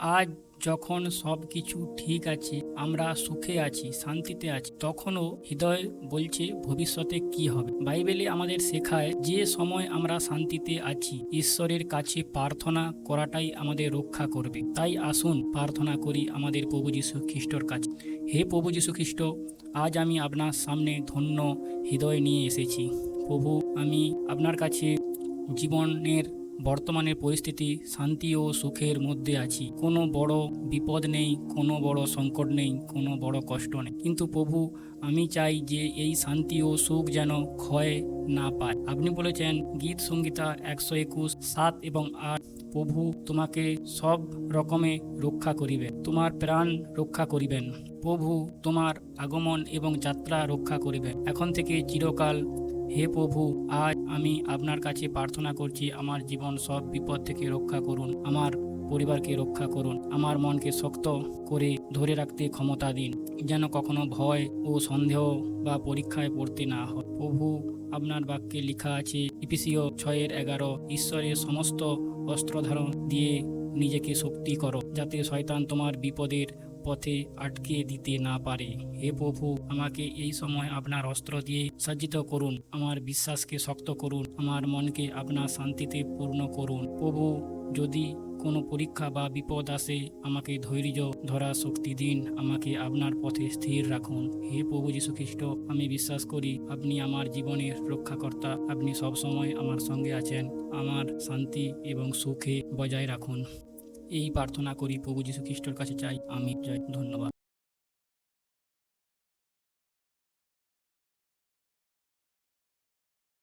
আজ যখন সব কিছু ঠিক আছে, আমরা সুখে আছি, শান্তিতে আছি, তখনও হৃদয় বলছে ভবিষ্যতে কি হবে। বাইবেলে আমাদের শেখায় যে সময় আমরা শান্তিতে আছি, ঈশ্বরের কাছে প্রার্থনা করাটাই আমাদের রক্ষা করবে। তাই আসুন প্রার্থনা করি আমাদের প্রভু যীশু খ্রিস্টর কাছে। হে প্রভু যীশু খ্রিস্ট, আজ আমি আপনার সামনে ধন্য হৃদয় নিয়ে এসেছি। প্রভু, আমি আপনার কাছে জীবনের বর্তমানের পরিস্থিতি, শান্তি ও সুখের মধ্যে আছি। কোনো বড় বিপদ নেই, কোনো বড় সংকট নেই, কোনো বড় কষ্ট নেই, কিন্তু প্রভু আমি চাই যে এই শান্তি ও সুখ যেন ক্ষয় না পায়। আপনি বলেছেন গীত সংহিতা 121:7-8, প্রভু তোমাকে সব রকমে রক্ষা করিবেন, তোমার প্রাণ রক্ষা করিবেন। প্রভু তোমার আগমন এবং যাত্রা রক্ষা করিবেন এখন থেকে চিরকাল। হে প্রভু, আজ আমি আপনার কাছে প্রার্থনা করছি, আমার জীবন সব বিপদ থেকে রক্ষা করুন, আমার পরিবারকে রক্ষা করুন, আমার মনকে শক্ত করে ধরে রাখতে ক্ষমতা দিন, যেন কখনো ভয় ও সন্দেহ বা পরীক্ষায় পড়তে না হয়। প্রভু, আপনার বাক্যে লেখা আছে ইফিসীয় 6:11, ঈশ্বরের সমস্ত অস্ত্রধারণ দিয়ে নিজেকে শক্তি করো, যাতে শয়তান তোমার বিপদের পথে আটকে দিতে না পারে। হে প্রভু, আমাকে এই সময় আপনার অস্ত্র দিয়ে সজ্জিত করুন, আমার বিশ্বাসকে শক্ত করুন, আমার মনকে আপনার শান্তিতে পূর্ণ করুন। প্রভু, যদি কোনো পরীক্ষা বা বিপদ আসে, আমাকে ধৈর্য ধরার শক্তি দিন, আমাকে আপনার পথে স্থির রাখুন। হে প্রভু যীশু খ্রিস্ট, আমি বিশ্বাস করি আপনি আমার জীবনের রক্ষাকর্তা, আপনি সবসময় আমার সঙ্গে আছেন, আমার শান্তি এবং সুখে বজায় রাখুন। এই প্রার্থনা করি প্রভু যীশু খ্রিস্টর কাছে চাই, আমি জয়। ধন্যবাদ।